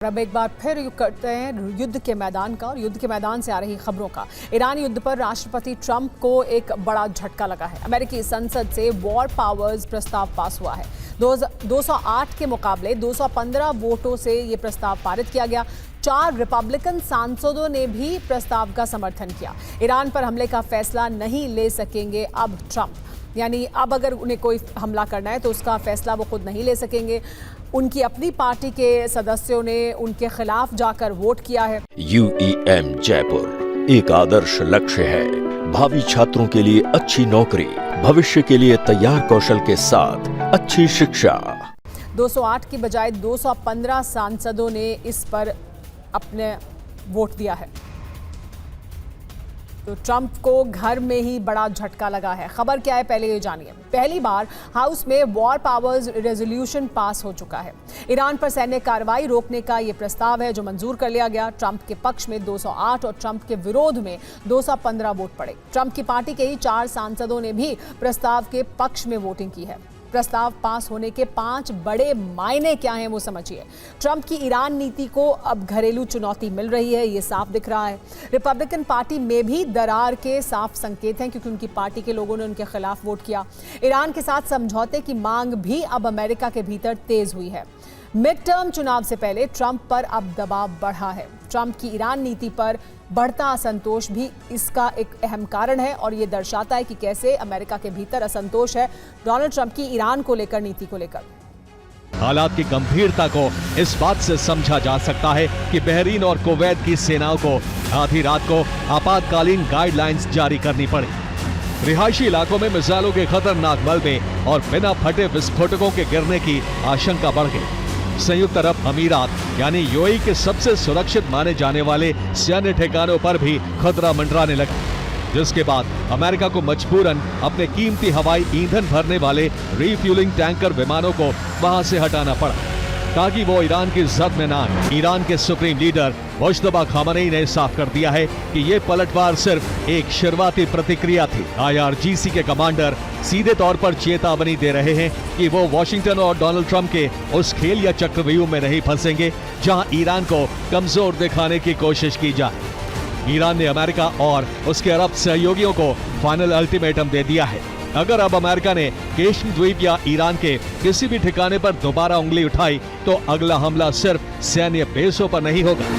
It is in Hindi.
अब एक बार फिर करते हैं युद्ध के मैदान का और युद्ध के मैदान से आ रही खबरों का। ईरान युद्ध पर राष्ट्रपति ट्रंप को एक बड़ा झटका लगा है। अमेरिकी संसद से वॉर पावर्स प्रस्ताव पास हुआ है। 208 के मुकाबले 215 वोटों से ये प्रस्ताव पारित किया गया। 4 रिपब्लिकन सांसदों ने भी प्रस्ताव का समर्थन किया। ईरान पर हमले का फैसला नहीं ले सकेंगे अब ट्रंप, यानी अब अगर उन्हें कोई हमला करना है तो उसका फैसला वो खुद नहीं ले सकेंगे। उनकी अपनी पार्टी के सदस्यों ने उनके खिलाफ जाकर वोट किया है। UEM जयपुर एक आदर्श लक्ष्य है। भावी छात्रों के लिए अच्छी नौकरी, भविष्य के लिए तैयार कौशल के साथ अच्छी शिक्षा। 208 की बजाय 215 सांसदों ने इस पर अपने वोट दिया है। तो ट्रंप को घर में ही बड़ा झटका लगा है। खबर क्या है पहले ये जानिए। पहली बार हाउस में वॉर पावर्स रेजोल्यूशन पास हो चुका है। ईरान पर सैन्य कार्रवाई रोकने का ये प्रस्ताव है जो मंजूर कर लिया गया। ट्रंप के पक्ष में 208 और ट्रंप के विरोध में 215 वोट पड़े। ट्रंप की पार्टी के ही 4 सांसदों ने भी प्रस्ताव के पक्ष में वोटिंग की है। प्रस्ताव पास होने के 5 बड़े मायने क्या हैं वो समझिए। ट्रंप की ईरान नीति को अब घरेलू चुनौती मिल रही है, ये साफ दिख रहा है। रिपब्लिकन पार्टी में भी दरार के साफ संकेत हैं क्योंकि उनकी पार्टी के लोगों ने उनके खिलाफ वोट किया। ईरान के साथ समझौते की मांग भी अब अमेरिका के भीतर तेज हुई है। मिड टर्म चुनाव से पहले ट्रंप पर अब दबाव बढ़ा है। ट्रंप की ईरान नीति पर बढ़ता असंतोष भी इसका एक अहम कारण है और ये दर्शाता है कि कैसे अमेरिका के भीतर असंतोष है डोनाल्ड ट्रंप की ईरान को लेकर, नीति को लेकर। हालात की गंभीरता को इस बात से समझा जा सकता है कि बहरीन और कुवैत की सेनाओं को आधी रात को आपातकालीन गाइडलाइंस जारी करनी पड़ी। रिहायशी इलाकों में मिसाइलों के खतरनाक मलबे और बिना फटे विस्फोटकों के गिरने की आशंका बढ़ गई। संयुक्त अरब अमीरात यानी यूएई के सबसे सुरक्षित माने जाने वाले सैन्य ठिकानों पर भी खतरा मंडराने लगा, जिसके बाद अमेरिका को मजबूरन अपने कीमती हवाई ईंधन भरने वाले रीफ्यूलिंग टैंकर विमानों को वहां से हटाना पड़ा ताकि वो ईरान की जद में ना आए। ईरान के सुप्रीम लीडर मुश्तबा खामनेई ने साफ कर दिया है कि ये पलटवार सिर्फ एक शुरुआती प्रतिक्रिया थी। IRGC के कमांडर सीधे तौर पर चेतावनी दे रहे हैं कि वो वॉशिंगटन और डोनाल्ड ट्रंप के उस खेल या चक्रव्यूह में नहीं फंसेंगे जहां ईरान को कमजोर दिखाने की कोशिश की जाए। ईरान ने अमेरिका और उसके अरब सहयोगियों को फाइनल अल्टीमेटम दे दिया है। अगर अब अमेरिका ने केश्म द्वीप या ईरान के किसी भी ठिकाने पर दोबारा उंगली उठाई तो अगला हमला सिर्फ सैन्य बेसों पर नहीं होगा।